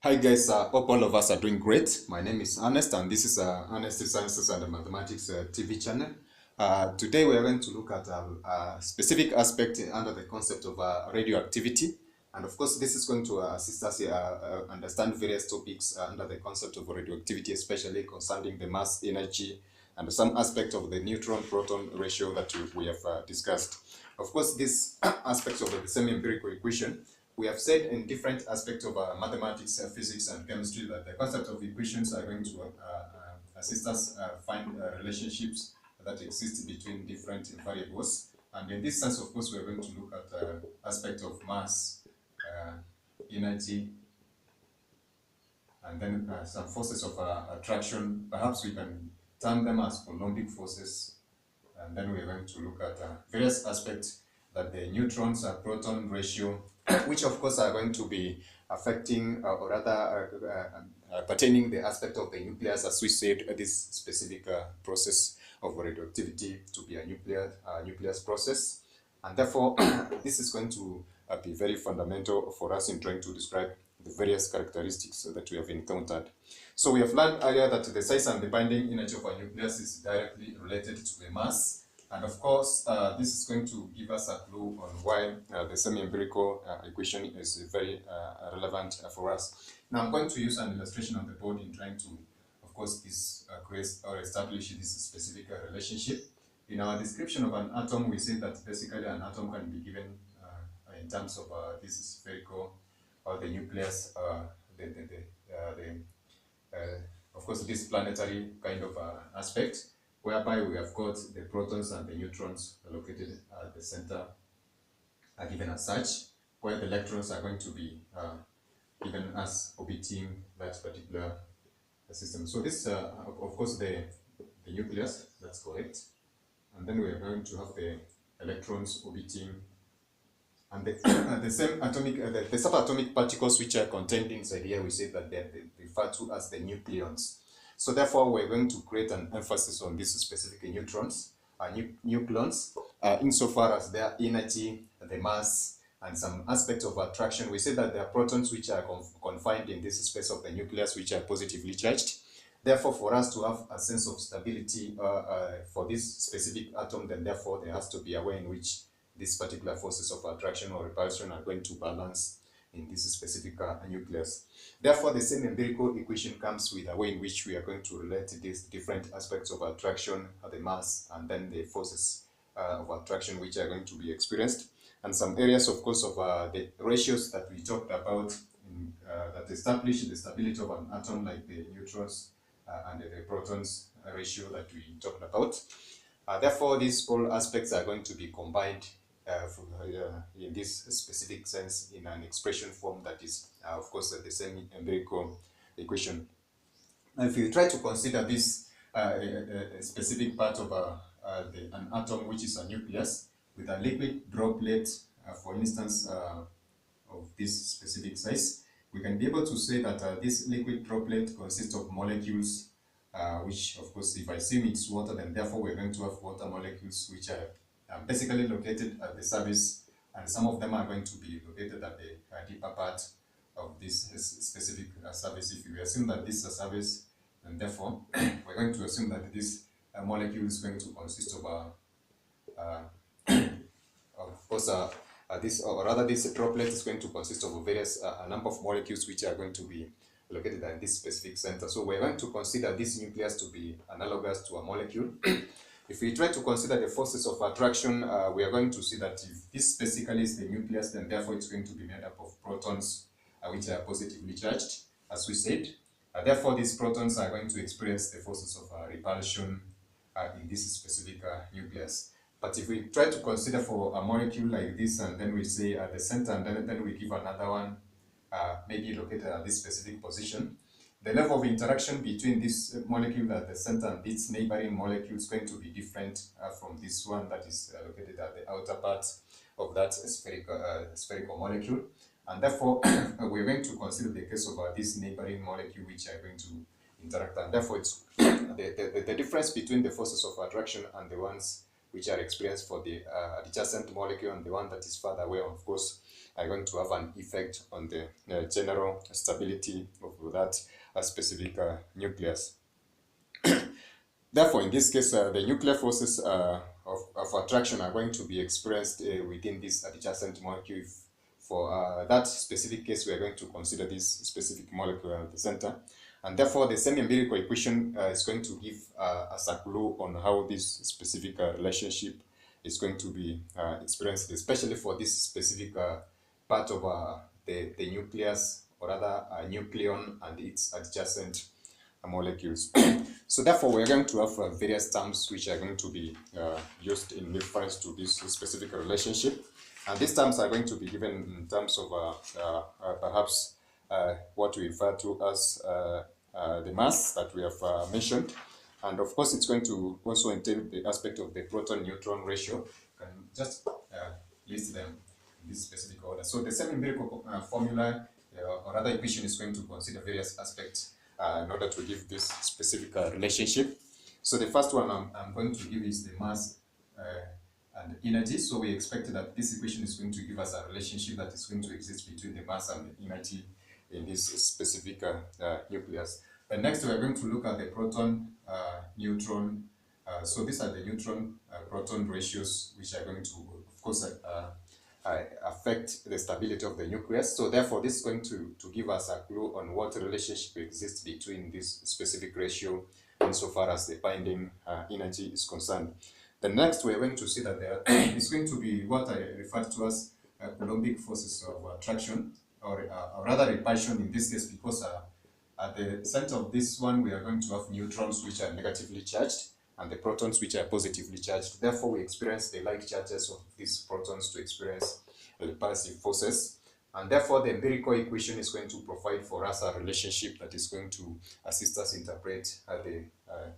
Hi guys, hope all of us are doing great. My name is Ernest and this is Ernest Sciences and Mathematics TV channel. Today we are going to look at a specific aspect under the concept of radioactivity. And of course this is going to assist us understand various topics under the concept of radioactivity, especially concerning the mass, energy, and some aspect of the neutron-proton ratio that we have discussed. Of course, this aspects of the semi-empirical equation, we have said in different aspects of mathematics, physics, and chemistry that the concept of equations are going to assist us find relationships that exist between different variables. And in this sense, of course, we're going to look at aspect of mass, energy, and then some forces of attraction. Perhaps we can term them as Coulombic forces. And then we're going to look at various aspects that the neutrons proton ratio, which of course are going to be affecting or rather pertaining the aspect of the nucleus, as we said, this specific process of radioactivity to be a nucleus process. And therefore, this is going to be very fundamental for us in trying to describe the various characteristics that we have encountered. So we have learned earlier that the size and the binding energy of a nucleus is directly related to the mass. And of course, this is going to give us a clue on why the semi-empirical equation is very relevant for us. Now I'm going to use an illustration on the board in trying to, of course, create or establish this specific relationship. In our description of an atom, we say that basically an atom can be given in terms of this spherical or the nucleus, of course, this planetary kind of aspect, whereby we have got the protons and the neutrons located at the center are given as such, where the electrons are going to be given as orbiting that particular system. So this, of course, the nucleus, that's correct. And then we are going to have the electrons orbiting, and the same atomic, the subatomic particles which are contained inside here, we say that they're referred to as the nucleons. So therefore, we're going to create an emphasis on these specific nucleons, insofar as their energy, the mass, and some aspects of attraction. We say that there are protons which are confined in this space of the nucleus, which are positively charged. Therefore, for us to have a sense of stability for this specific atom, then therefore there has to be a way in which these particular forces of attraction or repulsion are going to balance in this specific nucleus. Therefore, the semi-empirical equation comes with a way in which we are going to relate these different aspects of attraction, the mass, and then the forces of attraction which are going to be experienced. And some areas, of course, of the ratios that we talked about that establish the stability of an atom, like the neutrons and the protons ratio that we talked about. Therefore, these all aspects are going to be combined in this specific sense in an expression form that is, of course, the semi-empirical equation. Now, if you try to consider this a specific part of an atom, which is a nucleus, with a liquid droplet, for instance, of this specific size, we can be able to say that this liquid droplet consists of molecules, which, of course, if I assume it's water, then therefore we're going to have water molecules which are basically located at the surface, and some of them are going to be located at the deeper part of this specific surface. If we assume that this is a surface, then therefore we're going to assume that this molecule is going to consist of course, this droplet is going to consist of various a number of molecules which are going to be located in this specific center. So we're going to consider this nucleus to be analogous to a molecule. If we try to consider the forces of attraction, we are going to see that if this basically is the nucleus, then therefore it's going to be made up of protons which are positively charged, as we said. Therefore, these protons are going to experience the forces of repulsion in this specific nucleus. But if we try to consider for a molecule like this, and then we say at the center, and then we give another one, maybe located at this specific position, the level of interaction between this molecule at the center and its neighboring molecule is going to be different from this one that is located at the outer part of that spherical molecule. And therefore, we're going to consider the case of this neighboring molecule which are going to interact. And therefore, it's the difference between the forces of attraction and the ones which are experienced for the adjacent molecule, and the one that is further away, of course, are going to have an effect on the general stability of that specific nucleus. Therefore, in this case, the nuclear forces of attraction are going to be experienced within this adjacent molecule. For that specific case, we are going to consider this specific molecule at the center. And therefore, the semi-empirical equation is going to give us a clue on how this specific relationship is going to be experienced, especially for this specific part of the nucleus, or rather nucleon and its adjacent molecules. So therefore, we're going to have various terms which are going to be used in reference to this specific relationship. And these terms are going to be given in terms of perhaps what we refer to as the mass that we have mentioned. And of course, it's going to also entail the aspect of the proton-neutron ratio. You can just list them in this specific order. So the semi-empirical formula, or rather equation, is going to consider various aspects in order to give this specific relationship. So the first one I'm going to give is the mass and energy. So we expect that this equation is going to give us a relationship that is going to exist between the mass and the energy in this specific nucleus. And next, we are going to look at the proton, neutron. So these are the neutron-proton ratios, which are going to, of course, affect the stability of the nucleus. So therefore, this is going to give us a clue on what relationship exists between this specific ratio insofar as the binding energy is concerned. The next, we're going to see that there is going to be what I refer to as Coulombic forces of attraction, or rather repulsion in this case, because at the center of this one, we are going to have neutrons which are negatively charged and the protons which are positively charged. Therefore, we experience the like charges of these protons to experience repulsive forces. And therefore, the empirical equation is going to provide for us a relationship that is going to assist us interpret the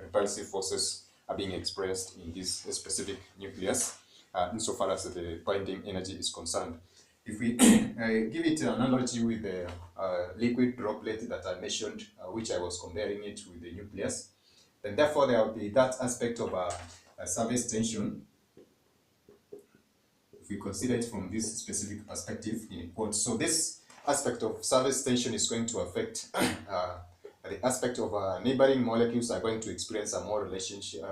repulsive forces are being expressed in this specific nucleus, insofar as the binding energy is concerned. If we give it an analogy with the liquid droplet that I mentioned, which I was comparing it with the nucleus, then therefore there will be that aspect of a surface tension. If we consider it from this specific perspective in quotes, so this aspect of surface tension is going to affect the aspect of neighboring molecules are going to experience a more relationship,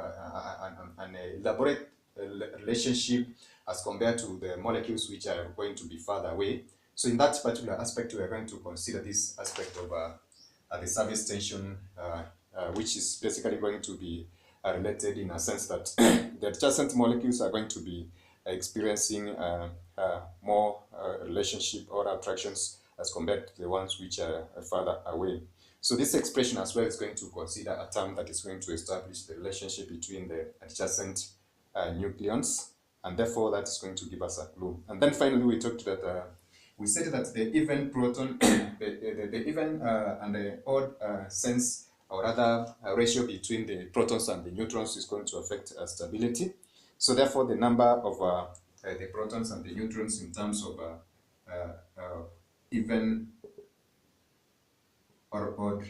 an elaborate relationship as compared to the molecules which are going to be further away. So in that particular aspect, we are going to consider this aspect of the surface tension, which is basically going to be related in a sense that the adjacent molecules are going to be experiencing more relationship or attractions as compared to the ones which are further away. So this expression as well is going to consider a term that is going to establish the relationship between the adjacent nucleons, and therefore that is going to give us a clue. And then finally, we talked that we said that the even proton, the even and the odd sense, or rather ratio between the protons and the neutrons is going to affect stability. So therefore, the number of the protons and the neutrons in terms of even or odd,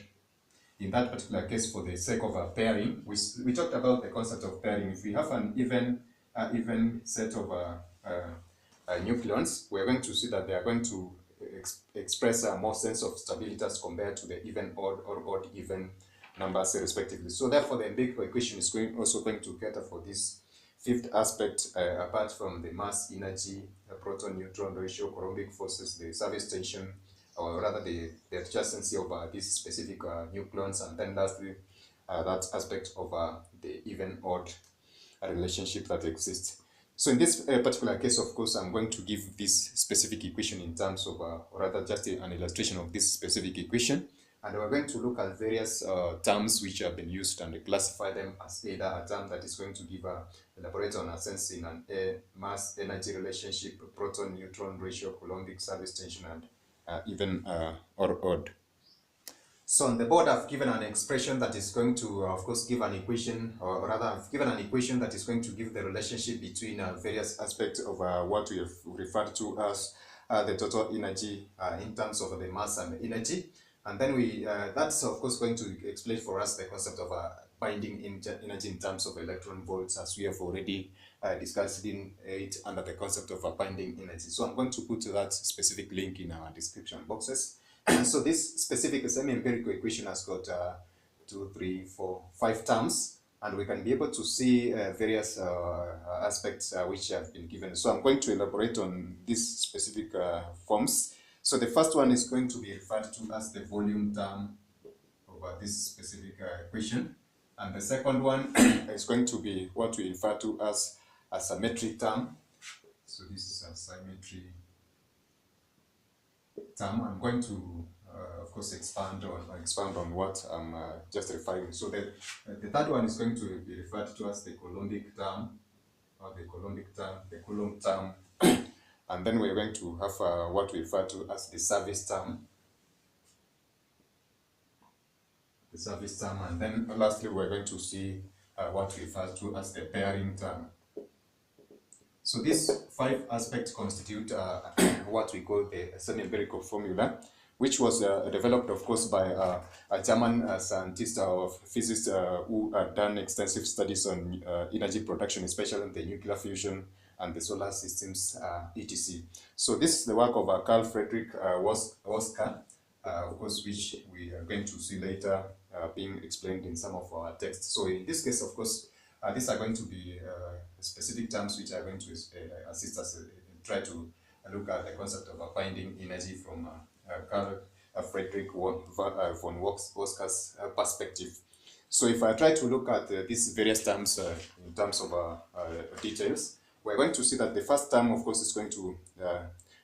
in that particular case, for the sake of a pairing, we talked about the concept of pairing. If we have an even set of nucleons, we're going to see that they are going to express a more sense of stability as compared to the even odd or odd even numbers respectively. So therefore, the empirical equation is also going to cater for this fifth aspect, apart from the mass, energy, proton-neutron ratio, Coulombic forces, the surface tension, or rather the adjacency of these specific nucleons, and then lastly, that aspect of the even-odd relationship that exists. So in this particular case, of course, I'm going to give this specific equation in terms of, or rather just an illustration of this specific equation. And we're going to look at various terms which have been used and classify them as either a term that is going to give elaborate on a sense in an mass-energy relationship, proton-neutron ratio, Coulombic surface tension, and even or odd. So on the board, I've given an expression that is going to, of course, give an equation, or rather, I've given an equation that is going to give the relationship between various aspects of what we have referred to as the total energy in terms of the mass and the energy. And then that's of course going to explain for us the concept of binding energy in terms of electron volts, as we have already discussed in it under the concept of binding energy. So I'm going to put that specific link in our description boxes. So this specific semi-empirical equation has got 2, 3, 4, 5 terms, and we can be able to see various aspects which have been given. So I'm going to elaborate on these specific forms. So the first one is going to be referred to as the volume term of this specific equation. And the second one is going to be what we refer to as a symmetry term. So this is a symmetry term. I'm going to, of course, expand on what I'm just referring. So the third one is going to be referred to as the Coulombic term, or the Coulomb term. And then we're going to have what we refer to as the service term. And then lastly, we're going to see what we refer to as the pairing term. So these 5 aspects constitute what we call the semi-empirical formula, which was developed, of course, by a German scientist or physicist who had done extensive studies on energy production, especially in the nuclear fusion and the solar systems, etc. So this is the work of Carl Friedrich Woska, of course, which we are going to see later being explained in some of our texts. So in this case, of course, these are going to be specific terms which are going to assist us try to look at the concept of binding energy from Carl Friedrich von Woska's perspective. So if I try to look at these various terms in terms of details, we're going to see that the first term, of course, is going to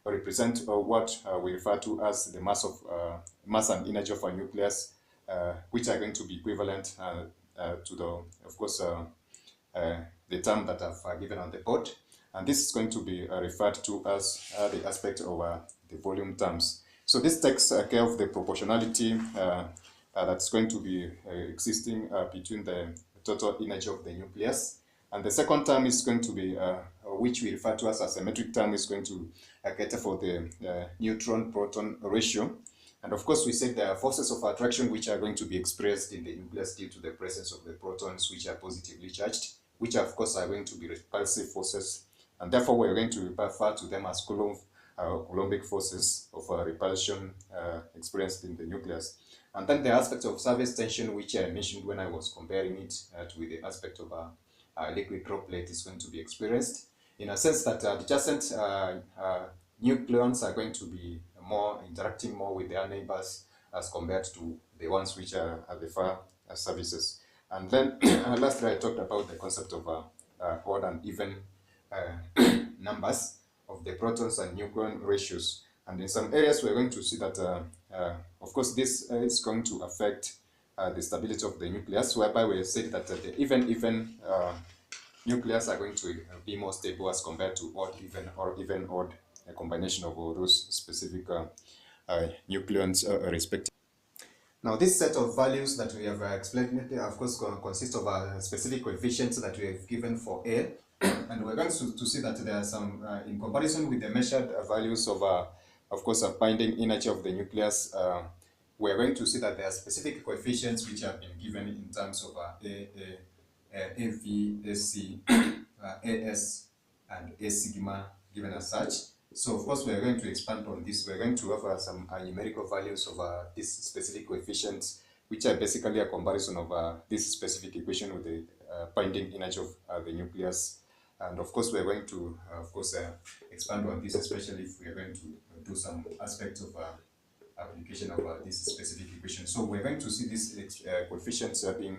represent what we refer to as the mass and energy of a nucleus, which are going to be equivalent to the, of course, the term that I've given on the board. And this is going to be referred to as the aspect of the volume terms. So this takes care of the proportionality that's going to be existing between the total energy of the nucleus. And the second term is going to be, which we refer to as a symmetric term, is going to cater for the neutron-proton ratio. And of course, we said there are forces of attraction which are going to be expressed in the nucleus due to the presence of the protons, which are positively charged, which of course are going to be repulsive forces. And therefore, we're going to refer to them as Coulombic forces of repulsion experienced in the nucleus. And then the aspect of surface tension, which I mentioned when I was comparing it with the aspect of a liquid droplet, is going to be experienced in a sense that adjacent nucleons are going to be interacting more with their neighbors as compared to the ones which are at the far surfaces. And then lastly, I talked about the concept of odd and even numbers of the protons and neutron ratios. And in some areas, we're going to see that, of course, this is going to affect the stability of the nucleus, whereby we said that the even nucleus are going to be more stable as compared to odd even or even odd, a combination of all those specific nucleons respectively. Now, this set of values that we have explained, of course, consists of specific coefficients that we have given for A. And we're going to see that there are some, in comparison with the measured values of course, a binding energy of the nucleus, we're going to see that there are specific coefficients which have been given in terms of AV, AC, AS, and A sigma given as such. So, of course, we are going to expand on this. We're going to have some numerical values of these specific coefficients, which are basically a comparison of this specific equation with the binding energy of the nucleus. And of course, we're going to, expand on this, especially if we are going to do some aspects of application of this specific equation. So we're going to see these coefficients being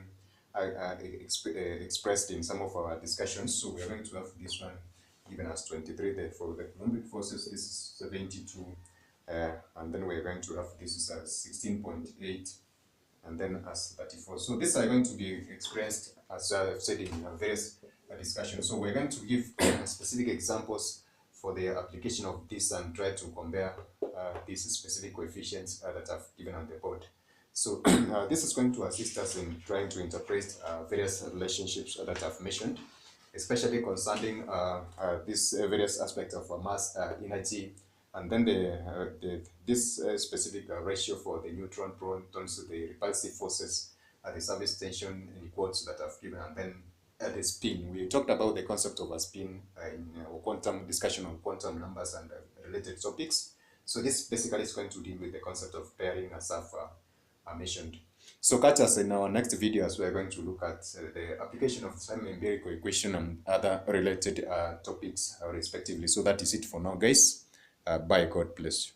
expressed in some of our discussions. So we're going to have this one given as 23 there for the Coulombic forces. This is 72, and then we're going to have this is 16.8, and then as 34. So these are going to be expressed, as I've said, in various discussions. So we're going to give specific examples for the application of this and try to compare these specific coefficients that I've given on the board. So this is going to assist us in trying to interpret various relationships that I've mentioned, especially concerning these various aspects of mass, energy, And then this specific ratio for the neutron protons to the repulsive forces at the surface tension in quotes that I've given, and then at the spin. We talked about the concept of a spin in our quantum discussion on quantum numbers and related topics. So this basically is going to deal with the concept of pairing as I've mentioned. So catch us in our next video as we are going to look at the application of semi-empirical equation and other related topics respectively. So that is it for now, guys. Bye. God bless you.